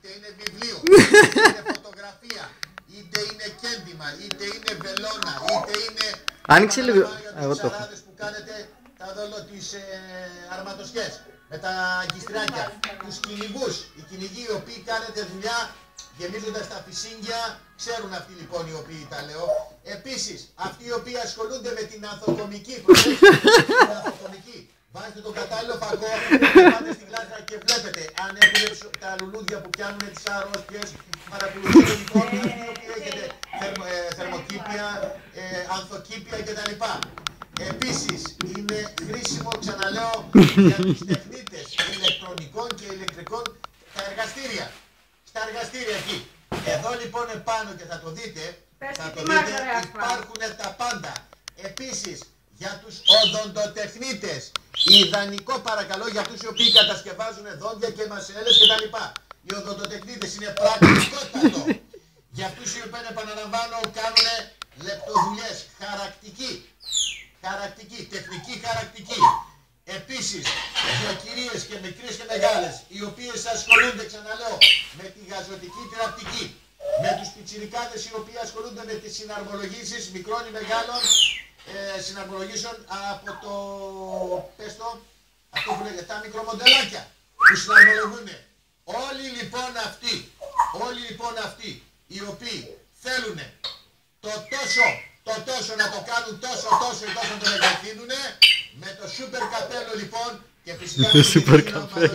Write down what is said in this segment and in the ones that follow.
είτε είναι βιβλίο, είτε είναι φωτογραφία, είτε είναι κέντημα, είτε είναι βελόνα, είτε είναι... Άνοιξε λίγο. Εγώ το έχω. Που κάνετε τα δόλο τις αρματοσιές, με τα αγκιστράκια, τους κυνηγούς, οι κυνηγοί οι οποίοι κάνετε δουλειά γεμίζοντας τα φυσίγγια, ξέρουν αυτοί λοιπόν οι οποίοι τα λέω. Επίσης, αυτοί οι οποίοι ασχολούνται με την ανθοκομική, την ανθοκομική, βάζετε τον κατάλληλο φακό, πάτε στην κλάσκα και βλέπετε αν έχουν τα λουλούδια που πιάνουν τις αρρώστιες, παρακολουθείτε λοιπόν αυτοί οι οποίοι έχετε θερμοκήπια, ανθοκήπια κτλ. Επίσης, είναι χρήσιμο, ξαναλέω, για τους τεχνίτες ηλεκτρονικών και ηλεκτρικών τα εργαστήρια. Στα εργαστήρια εκεί. Εδώ λοιπόν επάνω και θα το δείτε, υπάρχουν τα πάντα. Επίσης, για τους οδοντοτεχνίτες, ιδανικό παρακαλώ για αυτούς οι οποίοι κατασκευάζουν δόντια και μασέλες κτλ. Οι οδοντοτεχνίτες είναι πρακτικότατο. Για αυτούς οι οποίοι, επαναλαμβάνω, κάνουν λεπτοδουλειές, χαρακτική, τεχνική χαρακτική. Επίσης, για κυρίες και μικρές και μεγάλες, οι οποίες ασχολούνται, ξαναλέω, με τη γαζωτική θεραπευτική, με τους πιτσιρικάδες οι οποίοι ασχολούνται με τις συναρμολογήσεις μικρών ή μεγάλων συναρμολογήσεων από το, πες το, αυτό που λέγεται, τα μικρομοντελάκια που συναρμολογούν. Όλοι λοιπόν αυτοί οι οποίοι θέλουν το τόσο να το κάνουν τόσο να το μεγαλύνουν, με το σούπερ καπέλο λοιπόν, και φυσικά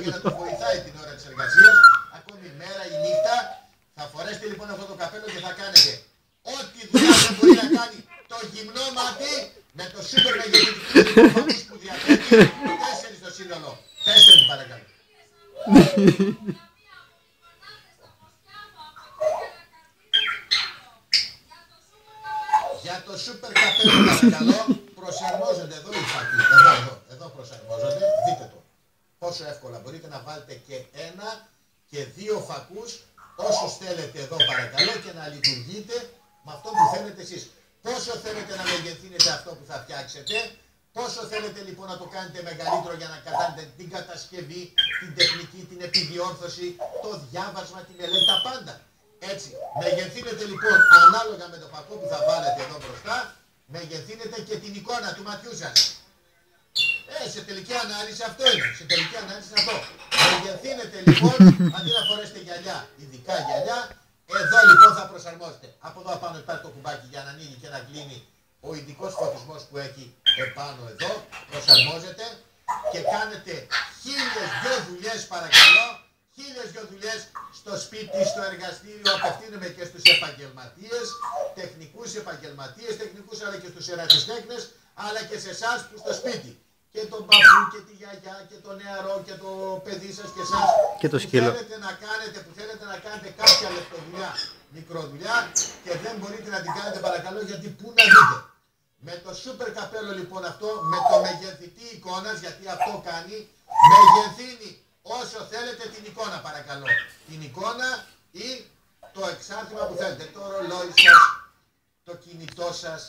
για να το βοηθάει την ώρα της εργασίας, ακόμη μέρα ή νύχτα, θα φορέσετε λοιπόν αυτό το καπέλο και θα κάνετε ό,τι δουλειά δεν μπορεί να κάνει το γυμνό μάτι, με το σούπερ μεγαλύτερο που διαθέτει, 4 στο σύνολο. Πέστε μου παρακαλώ. Για το σούπερ καπέλο παρακαλώ, προσαρμόζονται εδώ οι φακοί, εδώ προσαρμόζονται, δείτε το. Πόσο εύκολα μπορείτε να βάλετε και 1 και 2 φακούς, όσους θέλετε εδώ παρακαλώ, και να λειτουργείτε με αυτό που θέλετε εσείς. Πόσο θέλετε να μεγεθύνετε αυτό που θα φτιάξετε, πόσο θέλετε λοιπόν να το κάνετε μεγαλύτερο για να κάνετε την κατασκευή, την τεχνική, την επιδιόρθωση, το διάβασμα, τη μελέτη, τα πάντα. Έτσι, μεγεθύνετε λοιπόν ανάλογα με το φακό που θα βάλετε εδώ μπροστά, μεγεθύνετε και την εικόνα του ματιού σας. Σε τελική ανάλυση αυτό είναι, σε τελική ανάλυση είναι αυτό. Μεγεθύνετε λοιπόν, αντί να φορέσετε γυαλιά, ειδικά γυαλιά, εδώ λοιπόν θα προσαρμόσετε. Από εδώ απάνω υπάρχει το κουμπάκι για να ανοίγει και να κλείνει ο ειδικός φωτισμός που έχει επάνω εδώ, προσαρμόζεται και κάνετε 1002 δουλειές παρακαλώ, 1002 δουλειές στο σπίτι, στο εργαστήριο, απευθύνομαι και στους επαγγελματίες, τεχνικούς αλλά και στους ερασιτέχνες, αλλά και σε εσάς που στο σπίτι. Και τον παππού και τη γιαγιά και τον νεαρό και το παιδί σας και εσάς και το σκύλο. Που θέλετε να κάνετε κάποια λεπτοδουλειά, μικροδουλειά και δεν μπορείτε να την κάνετε παρακαλώ γιατί πού να δείτε. Με το σούπερ καπέλο λοιπόν αυτό, με το μεγεθυντή εικόνας, γιατί αυτό κάνει, μεγεθύνει όσο θέλετε την εικόνα παρακαλώ. Την εικόνα ή το εξάρτημα που θέλετε, το ρολόι σας, το κινητό σας,